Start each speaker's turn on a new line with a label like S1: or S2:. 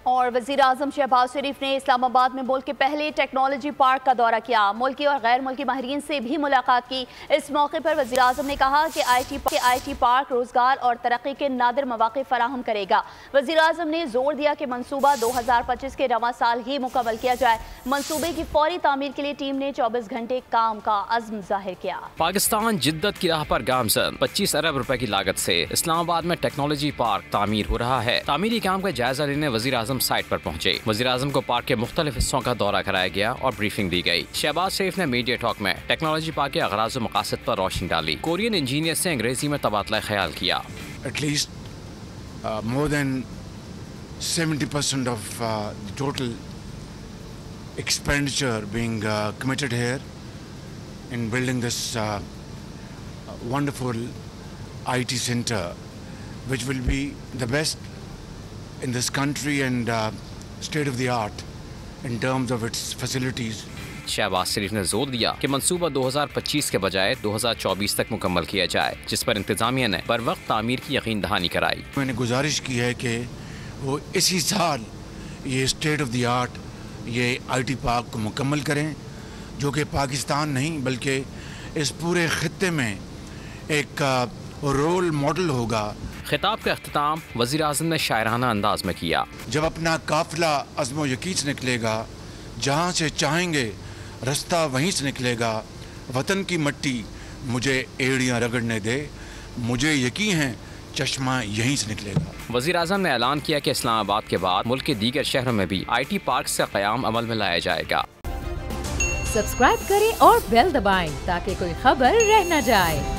S1: اور وزیر اعظم شہباز شریف نے اسلام آباد میں ملک کے پہلے ٹیکنالوجی پارک کا دورہ کیا۔ ملکی اور غیر ملکی ماہرین سے بھی ملاقات کی۔ اس موقع پر وزیر اعظم نے کہا کہ آئی ٹی پارک روزگار اور ترقی کے نادر مواقع فراہم کرے گا۔ وزیر اعظم نے زور دیا کہ منصوبہ 2025 کے رواں سال ہی مکمل کیا جائے۔ منصوبے کی فوری تعمیر کے لیے ٹیم نے 24 گھنٹے کام کا عزم ظاہر کیا۔
S2: پاکستان جدت کی راہ پر گامزن 25 ارب روپے کی لاگت سے اسلام آباد میں ٹیکنالوجی پارک تعمیر ہو رہا ہے۔ تعمیری کام کا جائزہ لینے وزیر اعظم سائٹ پر پہنچے۔ وزیر اعظم کو پارک کے مختلف حصوں کا دورہ کرایا گیا اور بریفنگ دی گئی۔ شہباز شریف نے میڈیا ٹاک میں ٹیکنالوجی پارک کے اغراض و مقاصد پر روشنی ڈالی۔ کورین انجینئر سے انگریزی میں تبادلہ خیال کیا۔
S3: At least more than 70% of the total expenditure being committed here in building this wonderful IT center, which will be the best in this country and state of the art in terms of its facilities.
S2: Shahbaz شریف نے زور دیا کہ منصوبہ 2025 کے بجائے 2024 تک مکمل کیا جائے، جس پر انتظامیہ نے بر وقت تعمیر کی یقین دہانی کرائی۔
S3: میں نے گزارش کی ہے کہ وہ اسی سال یہ اسٹیٹ آف دی آرٹ یہ آئی ٹی پارک کو مکمل کریں، جو کہ پاکستان نہیں بلکہ اس پورے خطے میں ایک رول ماڈل ہوگا۔
S2: خطاب کا اختتام وزیر اعظم نے شاعرانہ انداز میں کیا۔
S3: جب اپنا قافلہ عزم و یقین سے نکلے گا، جہاں سے چاہیں گے رستہ وہیں سے نکلے گا، وطن کی مٹی مجھے ایڑیاں رگڑنے دے، مجھے یقین ہے چشمہ یہیں سے نکلے گا۔
S2: وزیر اعظم نے اعلان کیا کہ اسلام آباد کے بعد ملک کے دیگر شہروں میں بھی آئی ٹی پارک کا قیام عمل میں لایا جائے گا۔
S4: سبسکرائب کریں اور بیل دبائیں تاکہ کوئی خبر رہ نہ جائے۔